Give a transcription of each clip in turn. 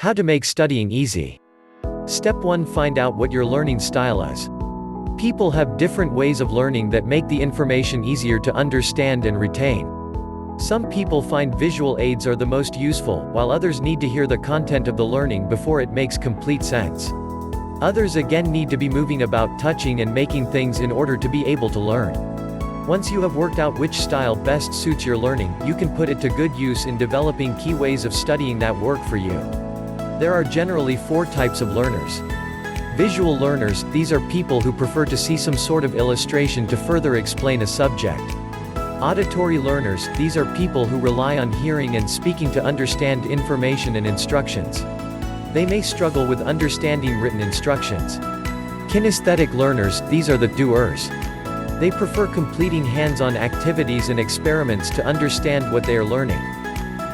How to make studying easy. Step 1. Find out what your learning style is. People have different ways of learning that make the information easier to understand and retain. Some people find visual aids are the most useful, while others need to hear the content of the learning before it makes complete sense. Others again need to be moving about, touching and making things in order to be able to learn. Once you have worked out which style best suits your learning, you can put it to good use in developing key ways of studying that work for you. There are generally 4 types of learners. Visual learners, these are people who prefer to see some sort of illustration to further explain a subject. Auditory learners, these are people who rely on hearing and speaking to understand information and instructions. They may struggle with understanding written instructions. Kinesthetic learners, these are the doers. They prefer completing hands-on activities and experiments to understand what they are learning.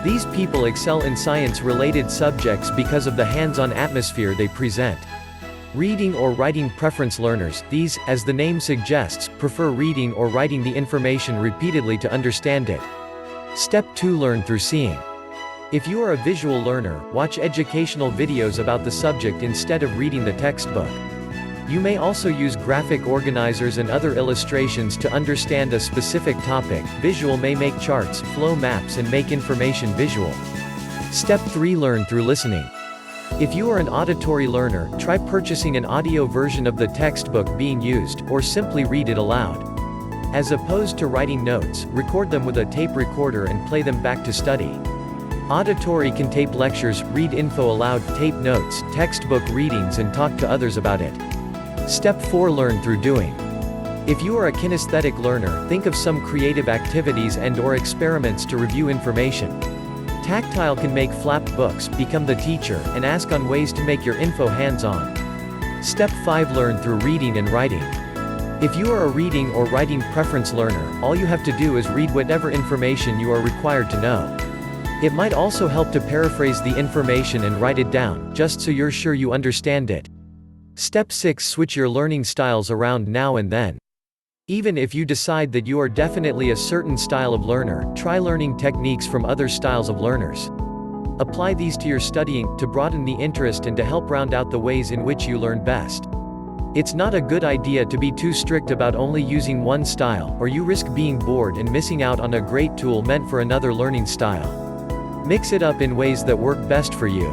These people excel in science-related subjects because of the hands-on atmosphere they present. Reading or writing preference learners, these, as the name suggests, prefer reading or writing the information repeatedly to understand it. Step 2. Learn through seeing. If you are a visual learner, watch educational videos about the subject instead of reading the textbook. You may also use graphic organizers and other illustrations to understand a specific topic. Visual may make charts, flow maps and make information visual. Step 3. Learn through listening. If you are an auditory learner, try purchasing an audio version of the textbook being used, or simply read it aloud. As opposed to writing notes, record them with a tape recorder and play them back to study. Auditory can tape lectures, read info aloud, tape notes, textbook readings and talk to others about it. Step 4. Learn through doing. If you are a kinesthetic learner, think of some creative activities and/or experiments to review information. Tactile can make flap books, become the teacher, and ask on ways to make your info hands-on. Step 5. Learn through reading and writing. If you are a reading or writing preference learner, all you have to do is read whatever information you are required to know. It might also help to paraphrase the information and write it down, just so you're sure you understand it. Step 6. Switch your learning styles around now and then. Even if you decide that you are definitely a certain style of learner, try learning techniques from other styles of learners. Apply these to your studying, to broaden the interest and to help round out the ways in which you learn best. It's not a good idea to be too strict about only using one style, or you risk being bored and missing out on a great tool meant for another learning style. Mix it up in ways that work best for you.